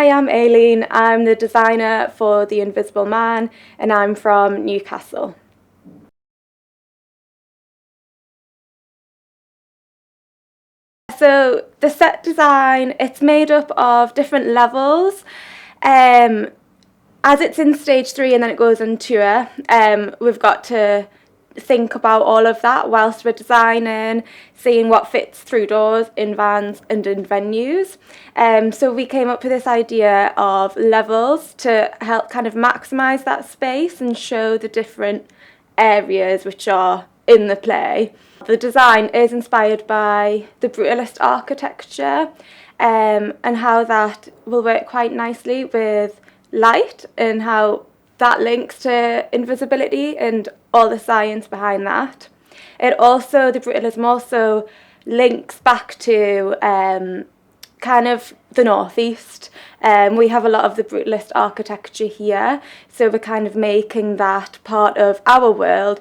Hi, I'm Aileen. I'm the designer for The Invisible Man, and I'm from Newcastle. So the set design, it's made up of different levels. Um, as it's in stage 3 and then it goes on tour, we've got to think about all of that whilst we're designing, seeing what fits through doors, in vans and in venues. So we came up with this idea of levels to help kind of maximise that space and show the different areas which are in the play. The design is inspired by the brutalist architecture, and how that will work quite nicely with light and how that links to invisibility and all the science behind that. The brutalism also links back to kind of the northeast. We have a lot of the brutalist architecture here, so we're kind of making that part of our world,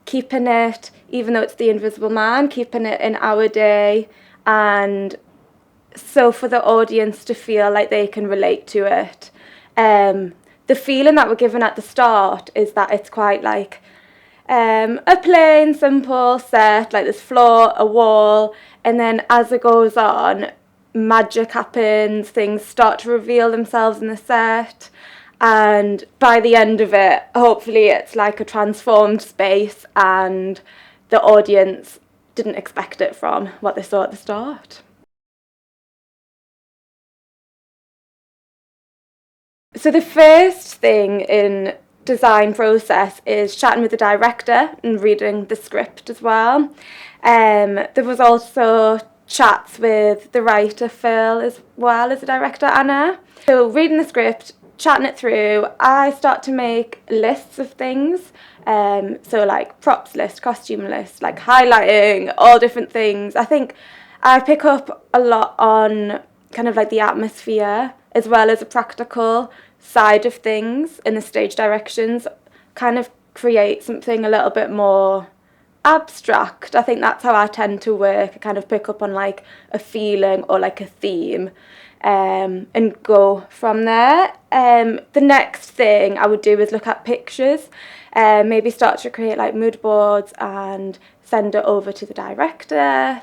keeping it, even though it's the Invisible Man, keeping it in our day, and so for the audience to feel like they can relate to it. The feeling that we're given at the start is that it's quite like a plain, simple set, like this floor, a wall, and then as it goes on, magic happens, things start to reveal themselves in the set, and by the end of it, hopefully it's like a transformed space and the audience didn't expect it from what they saw at the start. So the first thing in design process is chatting with the director and reading the script as well. There was also chats with the writer Phil as well as the director Anna. So reading the script, chatting it through, I start to make lists of things. So like props list, costume list, like highlighting all different things. I think I pick up a lot on kind of like the atmosphere as well as a practical side of things in the stage directions, kind of create something a little bit more abstract. I think that's how I tend to work. I kind of pick up on like a feeling or like a theme, and go from there. The next thing I would do is look at pictures, maybe start to create like mood boards and send it over to the director,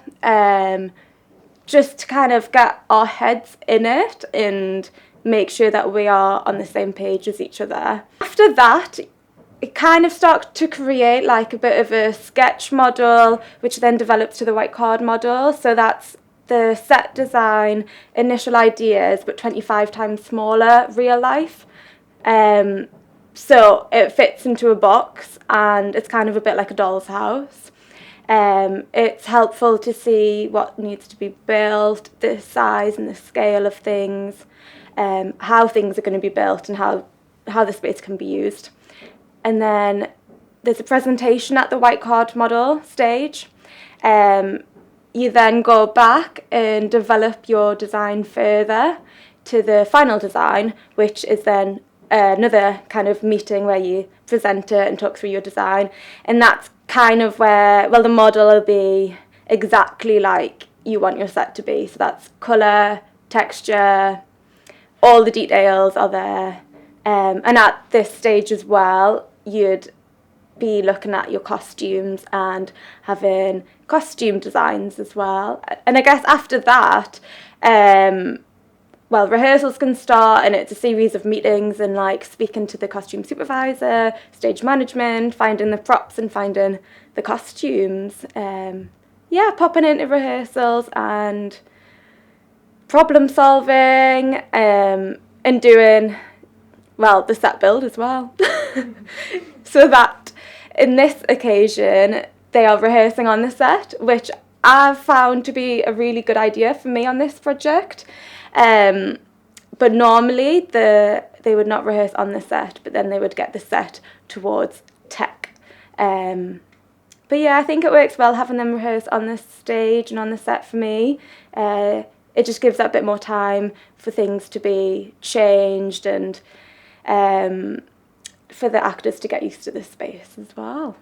just to kind of get our heads in it and make sure that we are on the same page as each other. After that, it kind of starts to create like a bit of a sketch model, which then develops to the white card model. So that's the set design, initial ideas, but 25 times smaller real life. So it fits into a box and it's kind of a bit like a doll's house. It's helpful to see what needs to be built, the size and the scale of things, how things are going to be built and how the space can be used. And then there's a presentation at the white card model stage. You then go back and develop your design further to the final design, which is then another kind of meeting where you present it and talk through your design. And that's kind of where, well, the model will be exactly like you want your set to be. So that's colour, texture, all the details are there. And at this stage as well, you'd be looking at your costumes and having costume designs as well. And I guess after that, well, rehearsals can start and it's a series of meetings and like speaking to the costume supervisor, stage management, finding the props and finding the costumes. Popping into rehearsals and problem solving, and doing, well, the set build as well. So that in this occasion, they are rehearsing on the set, which I've found to be a really good idea for me on this project. But normally they would not rehearse on the set, but then they would get the set towards tech. But yeah, I think it works well having them rehearse on the stage and on the set for me. It just gives that bit more time for things to be changed and for the actors to get used to the space as well.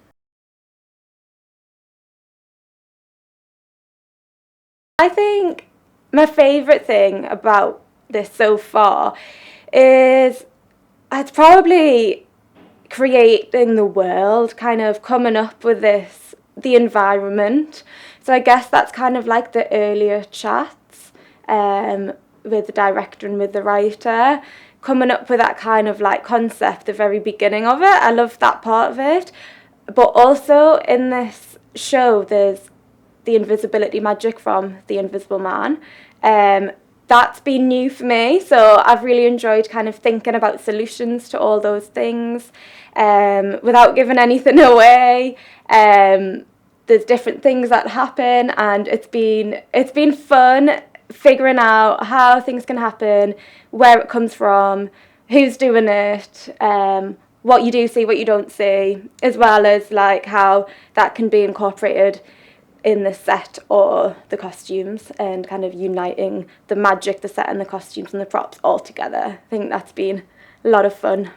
I think my favourite thing about this so far is it's probably creating the world, kind of coming up with the environment. So I guess that's kind of like the earlier chats with the director and with the writer, coming up with that kind of like concept, the very beginning of it. I love that part of it. But also in this show, there's the invisibility magic from the Invisible Man. That's been new for me, so I've really enjoyed kind of thinking about solutions to all those things without giving anything away. There's different things that happen, and it's been fun figuring out how things can happen, where it comes from, who's doing it, what you do see, what you don't see, as well as like how that can be incorporated in the set or the costumes, and kind of uniting the magic, the set and the costumes and the props all together. I think that's been a lot of fun.